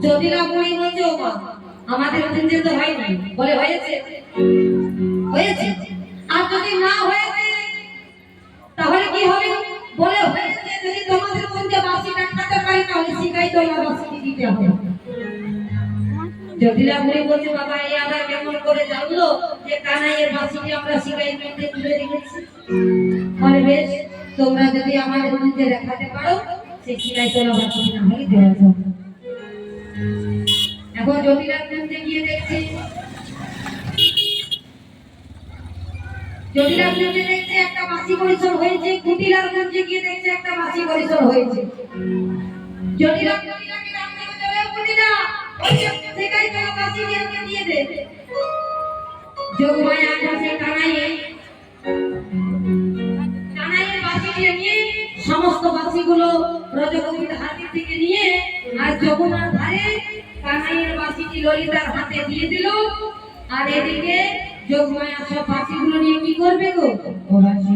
জটিলা বুড়ি বলছে, ও মা আমাদের দিন তো হয়নি। বলে হয়েছে, হয়েছে। আর যদি না হয়েছে তাহলে কি হবে? বলে হয়েছে, যদি তোমাদের মধ্যে বাসি কাটাতে পারি তাহলে শিখাই তো বাসি দিতে হবে। জটিলা বুড়ি বলছে, বাবা এই আবার কেমন করে জানলো যে কানাইয়ের বাসিটি আমরা শিখাই মধ্যে তুলে রেখেছি? বলে বেশ, তোমরা যদি আমাদের মধ্যে দেখাতে পারো সেই শিখাই তোলা বাসিটি না হলে দেওয়া যাবে। এখন জটিলার মধ্যে গিয়ে দেখছে, জটিলার মধ্যে দেখছে একটা বাসি পরিসর হয়েছে, কুটিলার মধ্যে গিয়ে দেখছে একটা বাসি পরিসর হয়েছে। জটিলাকে ডাক করে বলে, কুটিলা ওই শিখাই তোলা বাসিটি আমাকে দিয়ে দে। যোগমায়া আকাশে কানাইয়ের বাসিটি নিয়ে সমস্ত বাসিগুলো রজগোবিন্দ হাতি থেকে নিয়ে আর যমুনার ধারে কানাইয়ের বাসিটি ললিতার হাতে দিয়ে দিল। আর এদিকে যোগমায়া সব বাসিগুলো নিয়ে কি করবে গো? বাসি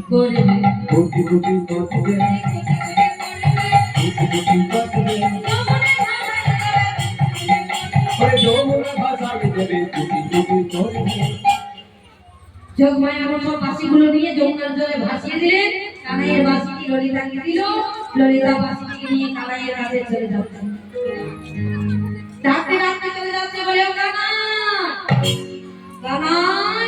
করবে, কোটি কোটি করবে, যোগমায়া সব বাসিগুলো নিয়ে যমুনার জলে ভাসিয়ে দিলেন। কানাইয়ের বাসিটি ললিতাকে দিল, ললিতা বাসিটিকে নিয়ে কানাইয়ের কাছে চলে যাচ্ছে। ডাকতে ডাকতে চলে যাচ্ছে, বলে ও কানাই, কানাই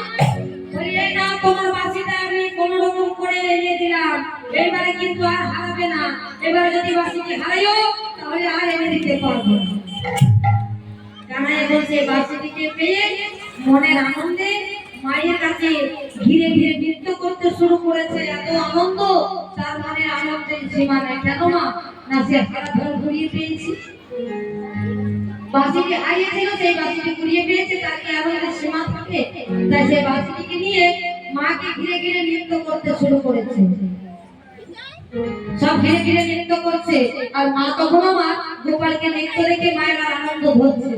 বলি এই না তোমার বাসিটা আমি কোন রকম করে এনে দিলাম, এবারে কিন্তু আর হারাবে না। এবারে যদি বাসিটি হারাইও তাহলে আর এনে দিতে পারবো না। কানাই বলছে, বাসিটিকে পেয়ে মনের আনন্দে মায়ের কাছে ঘিরে ঘিরে নৃত্য করতে শুরু করেছে। এত আনন্দ, তার মনে আনন্দের সীমা নেই। কেন মা? না সে হারা ধর ঘুরিয়ে পেয়েছি। বাসিটি হারিয়েছিল, সেই বাসিটি ঘুরিয়ে পেয়েছে, তার কি আনন্দের সীমা থাকে? তাই সেই বাসিটিকে নিয়ে মাকে ঘিরে ঘিরে নৃত্য করতে শুরু করেছে। সব ঘিরে ঘিরে নৃত্য করছে আর মা তখন আমার গোপালকে নৃত্য দেখে মায়ের আনন্দ হচ্ছে।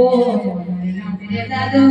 ও দাদু